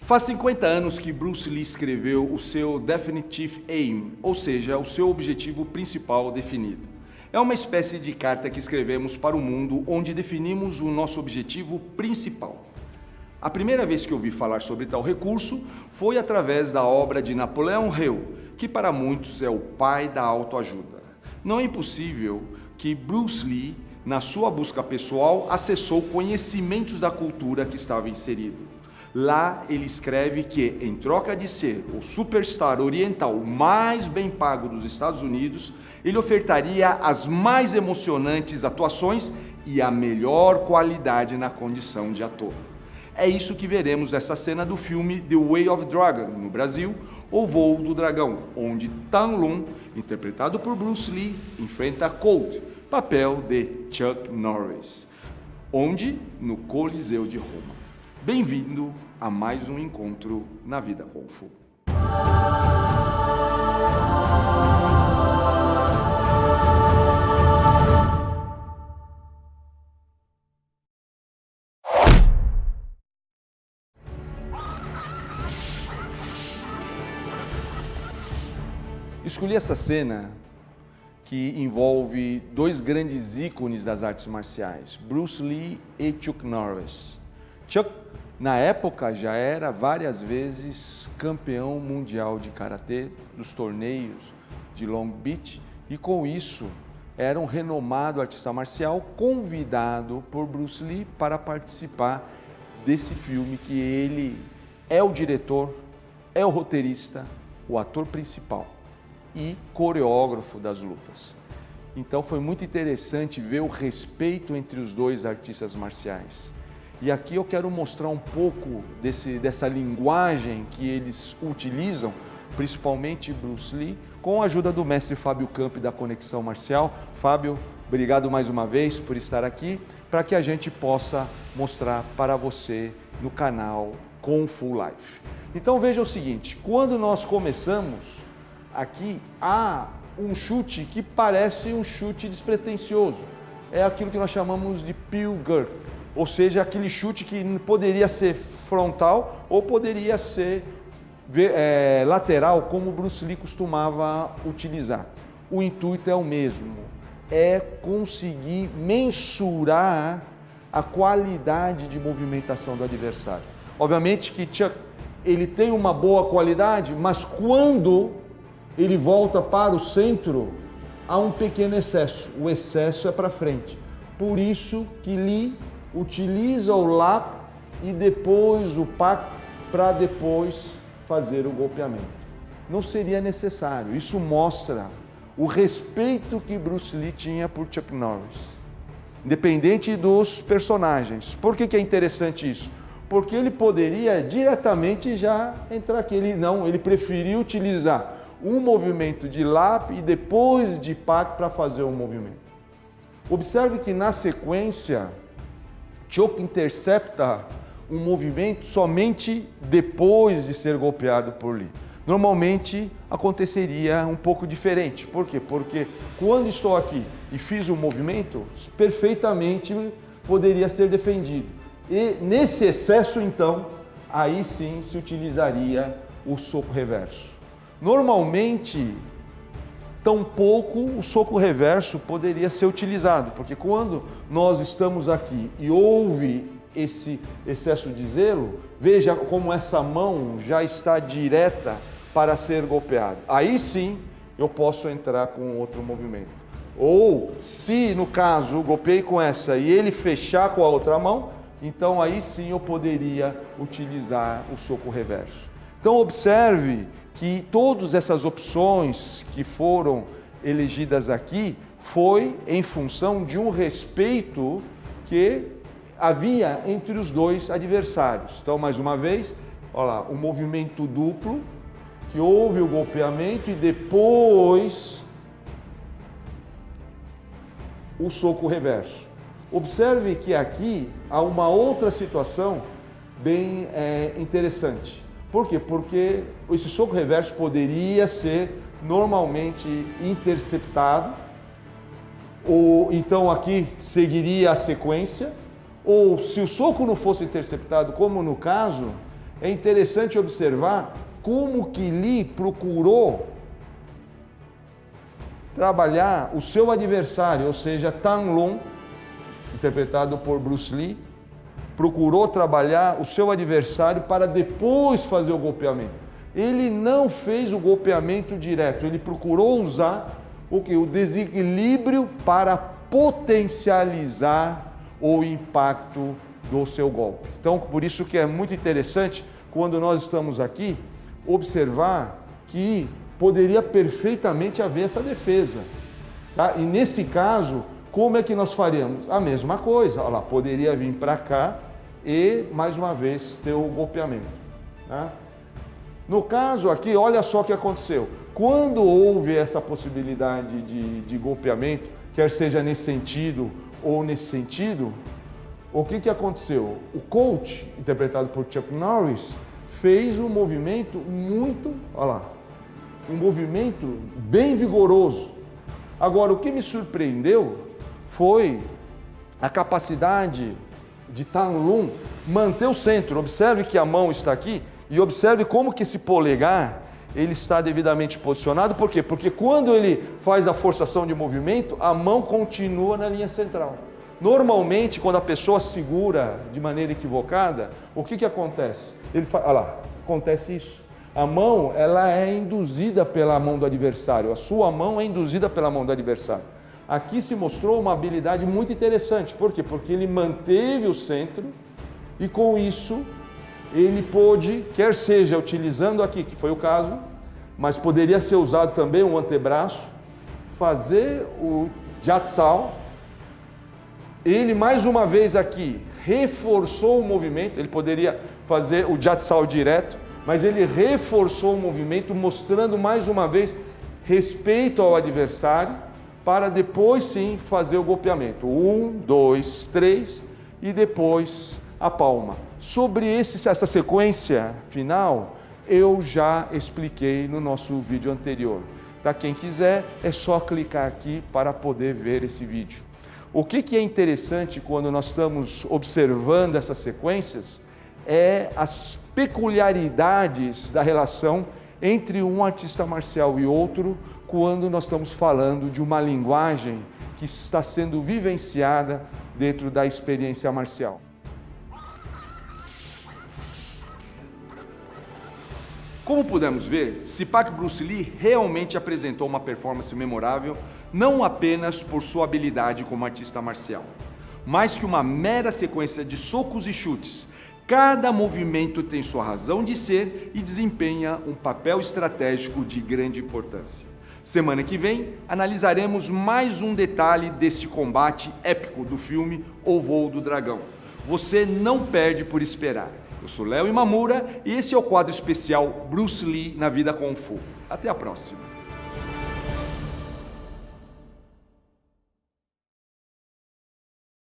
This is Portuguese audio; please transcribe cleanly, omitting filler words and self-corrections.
Faz 50 anos que Bruce Lee escreveu o seu Definitive Aim, ou seja, o seu objetivo principal definido. É uma espécie de carta que escrevemos para o mundo onde definimos o nosso objetivo principal. A primeira vez que ouvi falar sobre tal recurso foi através da obra de Napoleon Hill, que para muitos é o pai da autoajuda. Não é impossível que Bruce Lee, na sua busca pessoal, acessou conhecimentos da cultura que estava inserido. Lá ele escreve que, em troca de ser o superstar oriental mais bem pago dos Estados Unidos, ele ofertaria as mais emocionantes atuações e a melhor qualidade na condição de ator. É isso que veremos nessa cena do filme The Way of Dragon, no Brasil, O Voo do Dragão, onde Tan Lun, interpretado por Bruce Lee, enfrenta Colt, papel de Chuck Norris, onde? No Coliseu de Roma. Bem-vindo a mais um encontro na Vida Kung Fu. Escolhi essa cena que envolve dois grandes ícones das artes marciais, Bruce Lee e Chuck Norris. Chuck, na época, já era várias vezes campeão mundial de karatê dos torneios de Long Beach e, com isso, era um renomado artista marcial convidado por Bruce Lee para participar desse filme que ele é o diretor, é o roteirista, o ator principal e coreógrafo das lutas. Então foi muito interessante ver o respeito entre os dois artistas marciais. E aqui eu quero mostrar um pouco dessa linguagem que eles utilizam, principalmente Bruce Lee, com a ajuda do mestre Fábio Campi da Conexão Marcial. Fábio, obrigado mais uma vez por estar aqui, para que a gente possa mostrar para você no canal Kung Fu Life. Então veja o seguinte, quando nós começamos, aqui há um chute que parece um chute despretensioso. É aquilo que nós chamamos de pilger, ou seja, aquele chute que poderia ser frontal ou poderia ser lateral, como Bruce Lee costumava utilizar. O intuito é o mesmo, é conseguir mensurar a qualidade de movimentação do adversário. Obviamente que Chuck, ele tem uma boa qualidade, mas quando ele volta para o centro, há um pequeno excesso. O excesso é para frente. Por isso que Lee utiliza o lap e depois o pak para depois fazer o golpeamento. Não seria necessário. Isso mostra o respeito que Bruce Lee tinha por Chuck Norris, independente dos personagens. Por que é interessante isso? Porque ele poderia diretamente já entrar aqui. Ele preferiu utilizar um movimento de lap e depois de pak para fazer o movimento. Observe que na sequência, Chuck intercepta um movimento somente depois de ser golpeado por Lee. Normalmente aconteceria um pouco diferente. Por quê? Porque quando estou aqui e fiz o movimento, perfeitamente poderia ser defendido. E nesse excesso, então, aí sim se utilizaria o soco reverso. Normalmente, tampouco o soco reverso poderia ser utilizado, porque quando nós estamos aqui e houve esse excesso de zelo, veja como essa mão já está direta para ser golpeada. Aí sim eu posso entrar com outro movimento. Ou se no caso eu golpeei com essa e ele fechar com a outra mão, então aí sim eu poderia utilizar o soco reverso. Então observe que todas essas opções que foram elegidas aqui foi em função de um respeito que havia entre os dois adversários. Então, mais uma vez, olha lá, um movimento duplo, que houve o golpeamento e depois o soco reverso. Observe que aqui há uma outra situação bem interessante. Por quê? Porque esse soco reverso poderia ser normalmente interceptado, ou então aqui seguiria a sequência, ou se o soco não fosse interceptado, como no caso, é interessante observar como que Lee procurou trabalhar o seu adversário, ou seja, Tan Long, interpretado por Bruce Lee, procurou trabalhar o seu adversário para depois fazer o golpeamento. Ele não fez o golpeamento direto, ele procurou usar o desequilíbrio para potencializar o impacto do seu golpe. Então, por isso que é muito interessante, quando nós estamos aqui, observar que poderia perfeitamente haver essa defesa. Tá? E nesse caso, como é que nós faríamos? A mesma coisa, olha lá, poderia vir para cá e, mais uma vez, ter o golpeamento. Tá? No caso aqui, olha só o que aconteceu. Quando houve essa possibilidade de golpeamento, quer seja nesse sentido ou nesse sentido, o que aconteceu? O coach, interpretado por Chuck Norris, fez um movimento muito, olha lá, um movimento bem vigoroso. Agora, o que me surpreendeu foi a capacidade de Tan Long manter o centro. Observe que a mão está aqui e observe como que esse polegar ele está devidamente posicionado. Por quê? Porque quando ele faz a forçação de movimento, a mão continua na linha central. Normalmente, quando a pessoa segura de maneira equivocada, o que acontece? Olha lá, acontece isso. A mão, ela é induzida pela mão do adversário. A sua mão é induzida pela mão do adversário. Aqui se mostrou uma habilidade muito interessante. Por quê? Porque ele manteve o centro e com isso ele pôde, quer seja utilizando aqui, que foi o caso, mas poderia ser usado também um antebraço, fazer o Jiatsao. Ele mais uma vez aqui reforçou o movimento, ele poderia fazer o Jiatsao direto, mas ele reforçou o movimento, mostrando mais uma vez respeito ao adversário, para depois sim fazer o golpeamento. 1, 2, 3 e depois a palma. Sobre essa sequência final, eu já expliquei no nosso vídeo anterior. Tá? Quem quiser, é só clicar aqui para poder ver esse vídeo. O que é interessante quando nós estamos observando essas sequências é as peculiaridades da relação entre um artista marcial e outro, quando nós estamos falando de uma linguagem que está sendo vivenciada dentro da experiência marcial. Como pudemos ver, Sipak Bruce Lee realmente apresentou uma performance memorável, não apenas por sua habilidade como artista marcial, mas que uma mera sequência de socos e chutes. Cada movimento tem sua razão de ser e desempenha um papel estratégico de grande importância. Semana que vem, analisaremos mais um detalhe deste combate épico do filme O Voo do Dragão. Você não perde por esperar. Eu sou Léo Imamura e esse é o quadro especial Bruce Lee na Vida Kung Fu. Até a próxima!